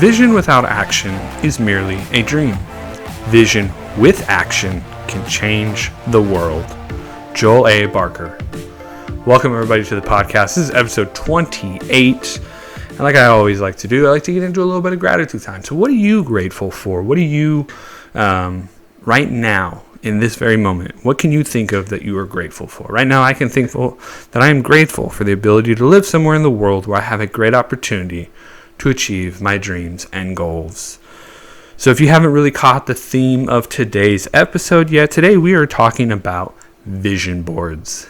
Vision without action is merely a dream. Vision with action can change the world. Joel A. Barker. Welcome everybody to the podcast. This is episode 28. And like I always like to do, I like to get into a little bit of gratitude time. So what are you grateful for? What are you, right now, in this very moment, what can you think of that you are grateful for? Right now, I can think that I am grateful for the ability to live somewhere in the world where I have a great opportunity to achieve my dreams and goals. So if you haven't really caught the theme of today's episode yet, today we are talking about vision boards.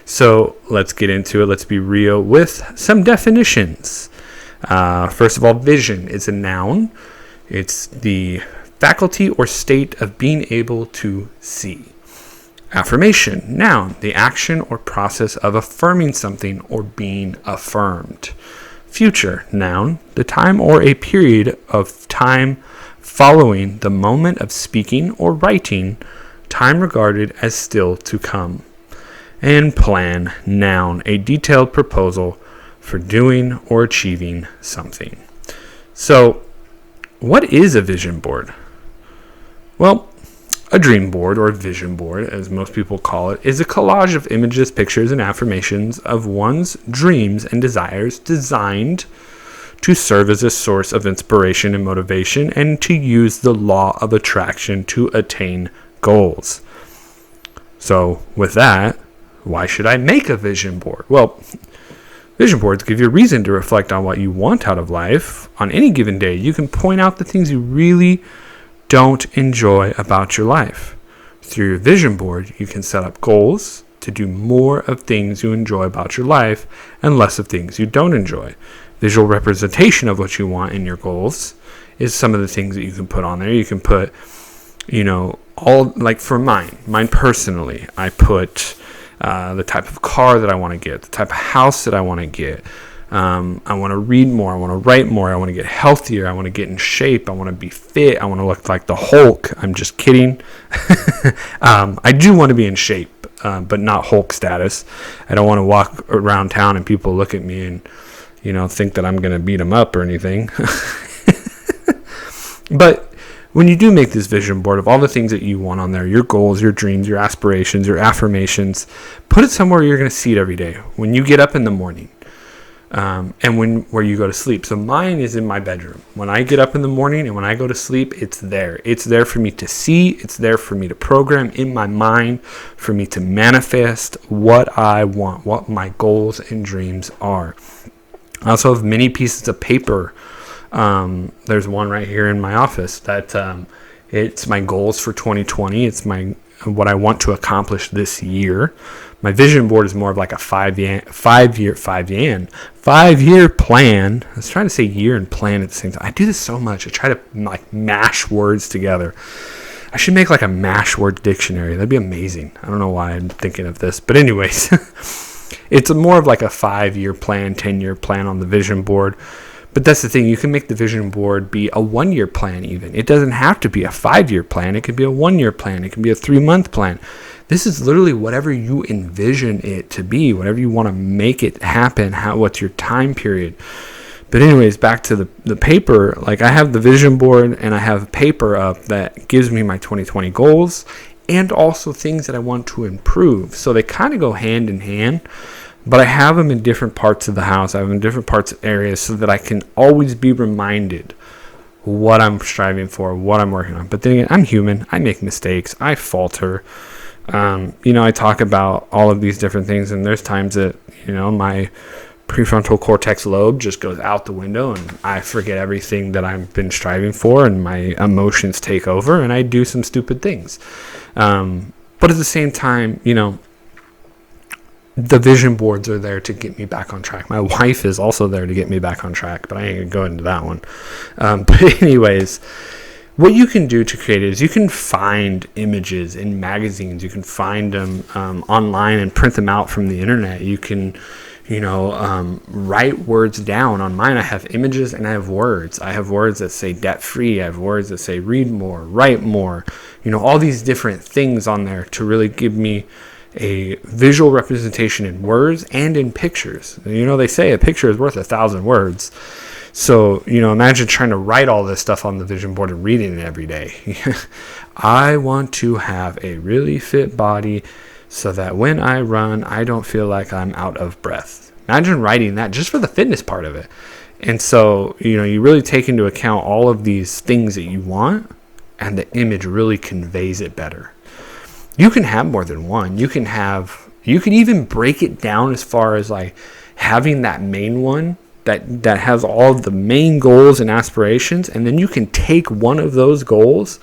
So let's get into it. Let's be real with some definitions. First of all, vision is a noun. It's the faculty or state of being able to see. Affirmation, noun, the action or process of affirming something or being affirmed. Future, noun, the time or a period of time following the moment of speaking or writing, time regarded as still to come. And plan, noun, a detailed proposal for doing or achieving something. So, what is a vision board? Well, a dream board, or vision board, as most people call it, is a collage of images, pictures, and affirmations of one's dreams and desires designed to serve as a source of inspiration and motivation and to use the law of attraction to attain goals. So, with that, why should I make a vision board? Well, vision boards give you a reason to reflect on what you want out of life. On any given day, you can point out the things you really don't enjoy about your life. Through your vision board, you can set up goals to do more of things you enjoy about your life and less of things you don't enjoy. Visual representation of what you want in your goals is some of the things that you can put on there. You can put, all, like for mine personally, I put the type of car that I want to get, the type of house that I want to get. I want to read more. I want to write more. I want to get healthier. I want to get in shape. I want to be fit. I want to look like the Hulk. I'm just kidding. I do want to be in shape, but not Hulk status. I don't want to walk around town and people look at me and, think that I'm going to beat them up or anything. But when you do make this vision board of all the things that you want on there, your goals, your dreams, your aspirations, your affirmations, put it somewhere you're going to see it every day. When you get up in the morning. And where you go to sleep. So mine is in my bedroom. When I get up in the morning and when I go to sleep, it's there. It's there for me to see. It's there for me to program in my mind, for me to manifest what I want, what my goals and dreams are. I also have many pieces of paper. There's one right here in my office that it's my goals for 2020. It's what I want to accomplish this year. My vision board is more of like a five-year plan. I was trying to say year and plan at the same time. I do this so much. I try to mash words together. I should make like a mash word dictionary. That'd be amazing. I don't know why I'm thinking of this, but anyways, it's more of like a 5-year plan, 10-year plan on the vision board. But that's the thing. You can make the vision board be a 1-year plan even. It doesn't have to be a 5-year plan. It could be a 1-year plan. It can be a 3-month plan. This is literally whatever you envision it to be, whatever you want to make it happen, what's your time period. But anyways, back to the paper. Like I have the vision board and I have paper up that gives me my 2020 goals and also things that I want to improve. So they kind of go hand in hand. But I have them in different parts of the house. I have them in different parts of areas so that I can always be reminded what I'm striving for, what I'm working on. But then again, I'm human. I make mistakes. I falter. I talk about all of these different things, and there's times that, my prefrontal cortex lobe just goes out the window and I forget everything that I've been striving for and my emotions take over and I do some stupid things. But at the same time, the vision boards are there to get me back on track. My wife is also there to get me back on track, but I ain't going to go into that one. But anyways, what you can do to create it is you can find images in magazines. You can find them online and print them out from the internet. You can, write words down. On mine, I have images and I have words. I have words that say debt-free. I have words that say read more, write more. All these different things on there to really give me a visual representation in words and in pictures. They say a picture is worth 1,000 words. So, imagine trying to write all this stuff on the vision board and reading it every day. I want to have a really fit body so that when I run, I don't feel like I'm out of breath. Imagine writing that just for the fitness part of it. And so, you really take into account all of these things that you want, and the image really conveys it better. You can have more than one. You can even break it down as far as like having that main one that has all of the main goals and aspirations, and then you can take one of those goals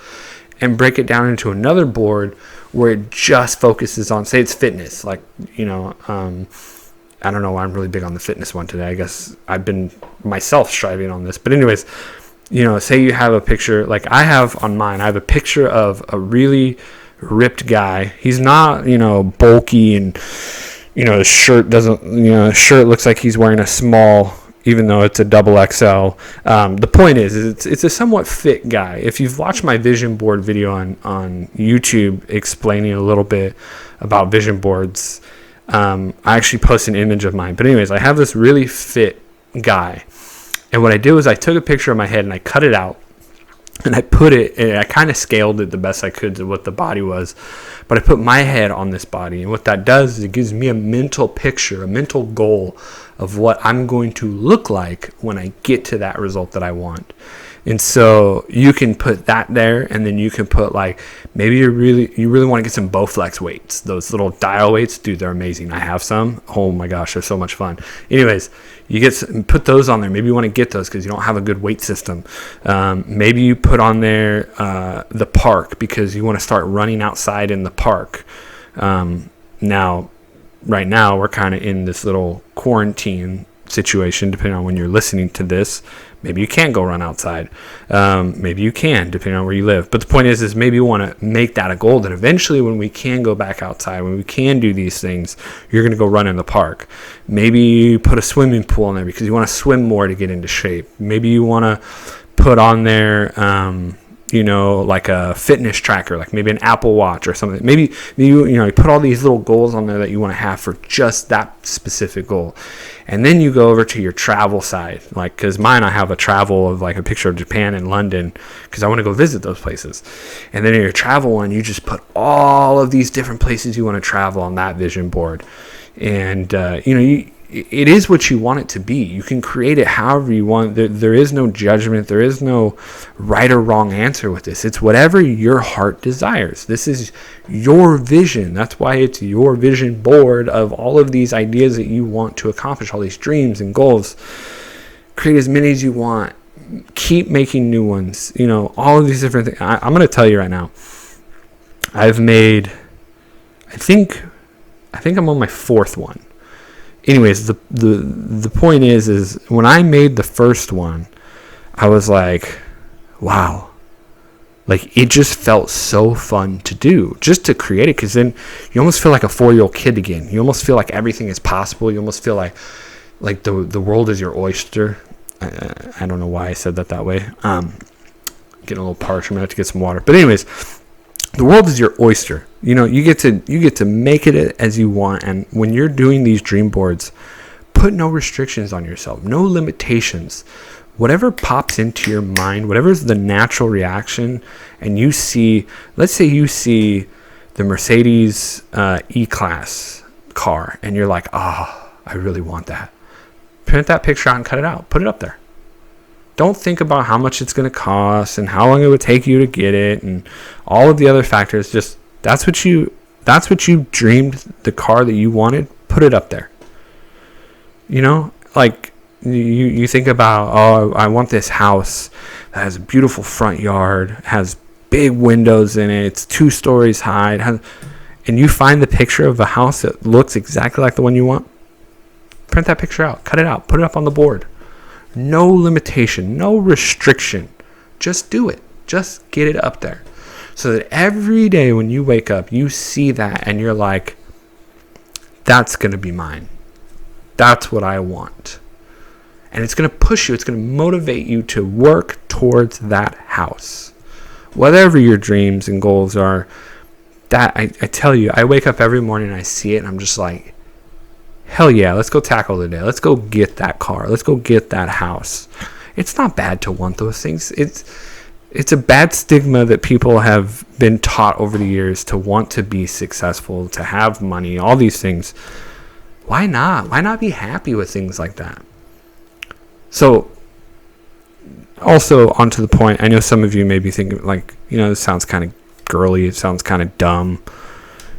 and break it down into another board where it just focuses on, say it's fitness, like, I don't know why I'm really big on the fitness one today. I guess I've been myself striving on this. But anyways, say you have a picture, like I have on mine, I have a picture of a really ripped guy. He's not, bulky, and, his shirt doesn't, his shirt looks like he's wearing a small, even though it's a double XL. The point is it's a somewhat fit guy. If you've watched my vision board video on YouTube explaining a little bit about vision boards, I actually post an image of mine. But anyways, I have this really fit guy. And what I did was I took a picture of my head and I cut it out. And I put it, and I kind of scaled it the best I could to what the body was. But I put my head on this body. And what that does is it gives me a mental picture, a mental goal of what I'm going to look like when I get to that result that I want. And so you can put that there, and then you can put like, maybe you really want to get some Bowflex weights. Those little dial weights, dude, they're amazing. I have some. Oh my gosh, they're so much fun. Anyways, put those on there. Maybe you want to get those because you don't have a good weight system. Maybe you put on there the park because you want to start running outside in the park. Right now, we're kind of in this little quarantine situation, depending on when you're listening to this. Maybe you can't go run outside. Maybe you can, depending on where you live. But the point is maybe you want to make that a goal that eventually when we can go back outside, when we can do these things, you're going to go run in the park. Maybe you put a swimming pool in there because you want to swim more to get into shape. Maybe you want to put on there, like a fitness tracker, like maybe an Apple Watch or something. Maybe you put all these little goals on there that you want to have for just that specific goal. And then you go over to your travel side, like, because mine, I have a travel of like a picture of Japan and London because I want to go visit those places. And then in your travel one, you just put all of these different places you want to travel on that vision board. And, it is what you want it to be. You can create it however you want. There is no judgment. There is no right or wrong answer with this. It's whatever your heart desires. This is your vision. That's why it's your vision board of all of these ideas that you want to accomplish, all these dreams and goals. Create as many as you want. Keep making new ones. All of these different things. I'm going to tell you right now. I've made, I think I'm on my fourth one. Anyways, the point is when I made the first one, I was like, wow, like it just felt so fun to do, just to create it, because then you almost feel like a 4-year-old kid again. You almost feel like everything is possible. You almost feel like the world is your oyster. I don't know why I said that way. Getting a little parched. I'm gonna have to get some water. But anyways, the world is your oyster. You get to make it as you want. And when you're doing these dream boards, put no restrictions on yourself, no limitations. Whatever pops into your mind, whatever is the natural reaction, and you see, let's say you see the Mercedes E-Class car, and you're like, I really want that. Print that picture out and cut it out. Put it up there. Don't think about how much it's going to cost and how long it would take you to get it and all of the other factors. Just that's what you dreamed, the car that you wanted. Put it up there. Like you think about, I want this house that has a beautiful front yard, has big windows in it, it's 2 stories high, and you find the picture of a house that looks exactly like the one you want. Print that picture out, cut it out, put it up on the board. No limitation, no restriction. Just do it. Just get it up there. So that every day when you wake up, you see that and you're like, that's going to be mine. That's what I want. And it's going to push you. It's going to motivate you to work towards that house. Whatever your dreams and goals are, that I tell you, I wake up every morning and I see it and I'm just like, hell yeah, let's go tackle the day. Let's go get that car. Let's go get that house. It's not bad to want those things. It's a bad stigma that people have been taught over the years to want to be successful, to have money, all these things. Why not? Why not be happy with things like that? So, also onto the point, I know some of you may be thinking like, this sounds kind of girly. It sounds kind of dumb.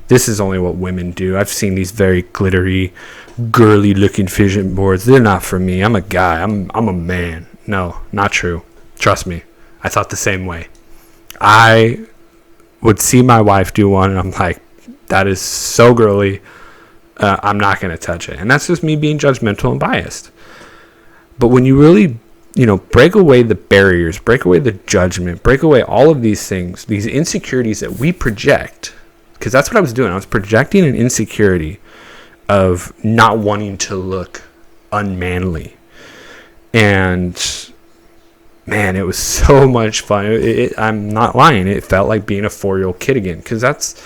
This is only what women do. I've seen these very glittery, girly looking vision boards. They're not for me. I'm a guy. I'm a man. No, not true. Trust me. I thought the same way. I would see my wife do one and I'm like, that is so girly. I'm not going to touch it. And that's just me being judgmental and biased. But when you really, break away the barriers, break away the judgment, break away all of these things, these insecurities that we project, because that's what I was doing. I was projecting an insecurity of not wanting to look unmanly. And man, it was so much fun. I'm not lying. It felt like being a 4-year-old kid again, because that's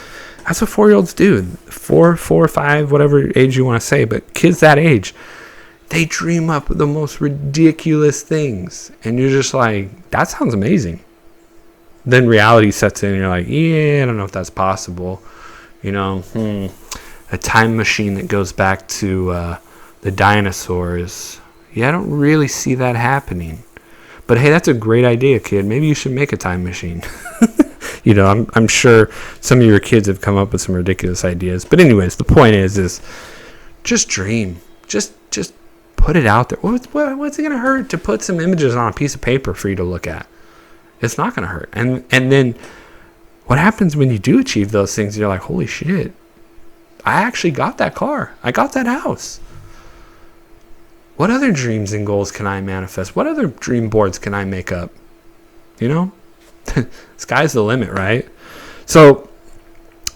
what 4-year-olds do. 4 or 5, whatever age you want to say. But kids that age, they dream up the most ridiculous things. And you're just like, that sounds amazing. Then reality sets in and you're like, yeah, I don't know if that's possible. A time machine that goes back to the dinosaurs. Yeah, I don't really see that happening. But hey, that's a great idea, kid. Maybe you should make a time machine. I'm sure some of your kids have come up with some ridiculous ideas. But anyways, the point is just dream. Just put it out there. What's it going to hurt to put some images on a piece of paper for you to look at? It's not going to hurt. And then what happens when you do achieve those things? You're like, holy shit, I actually got that car. I got that house. What other dreams and goals can I manifest? What other dream boards can I make up? Sky's the limit, right? So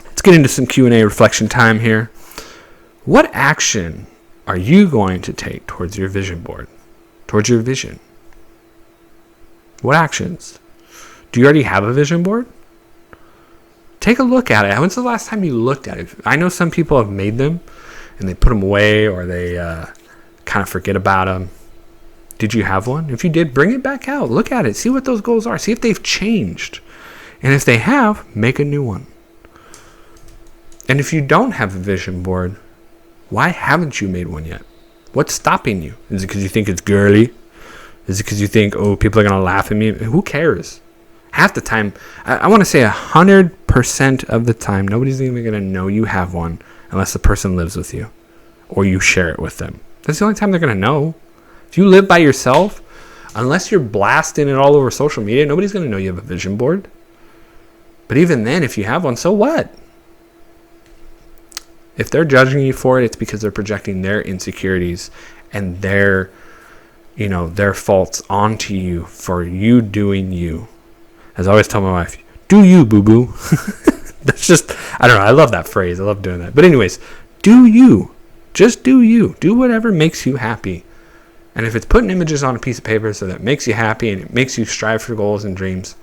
let's get into some Q&A reflection time here. What action are you going to take towards your vision board? Towards your vision? What actions? Do you already have a vision board? Take a look at it. When's the last time you looked at it? I know some people have made them and they put them away, or they kind of forget about them. Did you have one? If you did, bring it back out. Look at it. See what those goals are. See if they've changed. And if they have, make a new one. And if you don't have a vision board, why haven't you made one yet? What's stopping you? Is it because you think it's girly? Is it because you think, people are going to laugh at me? Who cares? Half the time, I want to say 100% of the time, nobody's even going to know you have one unless the person lives with you or you share it with them. That's the only time they're going to know. If you live by yourself, unless you're blasting it all over social media, nobody's going to know you have a vision board. But even then, if you have one, so what? If they're judging you for it, it's because they're projecting their insecurities and their faults onto you for you doing you. As I always tell my wife, do you, boo-boo. That's just, I don't know. I love that phrase. I love doing that. But anyways, do you. Just do you. Do whatever makes you happy. And if it's putting images on a piece of paper so that it makes you happy and it makes you strive for goals and dreams,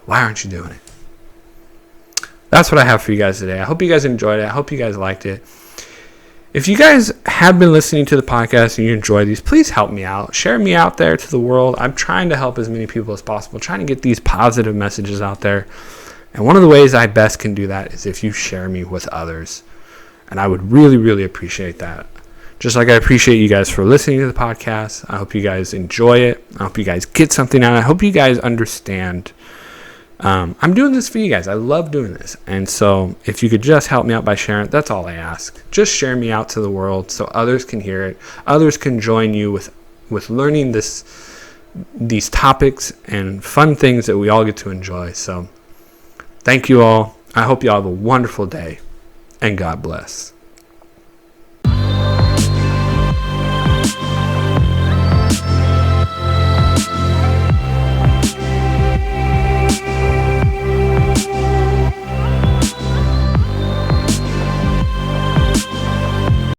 why aren't you doing it? That's what I have for you guys today. I hope you guys enjoyed it. I hope you guys liked it. If you guys have been listening to the podcast and you enjoy these, please help me out. Share me out there to the world. I'm trying to help as many people as possible, trying to get these positive messages out there. And one of the ways I best can do that is if you share me with others. And I would really, really appreciate that. Just like I appreciate you guys for listening to the podcast. I hope you guys enjoy it. I hope you guys get something out of it. I hope you guys understand. I'm doing this for you guys. I love doing this. And so if you could just help me out by sharing it, that's all I ask. Just share me out to the world so others can hear it. Others can join you with learning these topics and fun things that we all get to enjoy. So thank you all. I hope you all have a wonderful day, and God bless.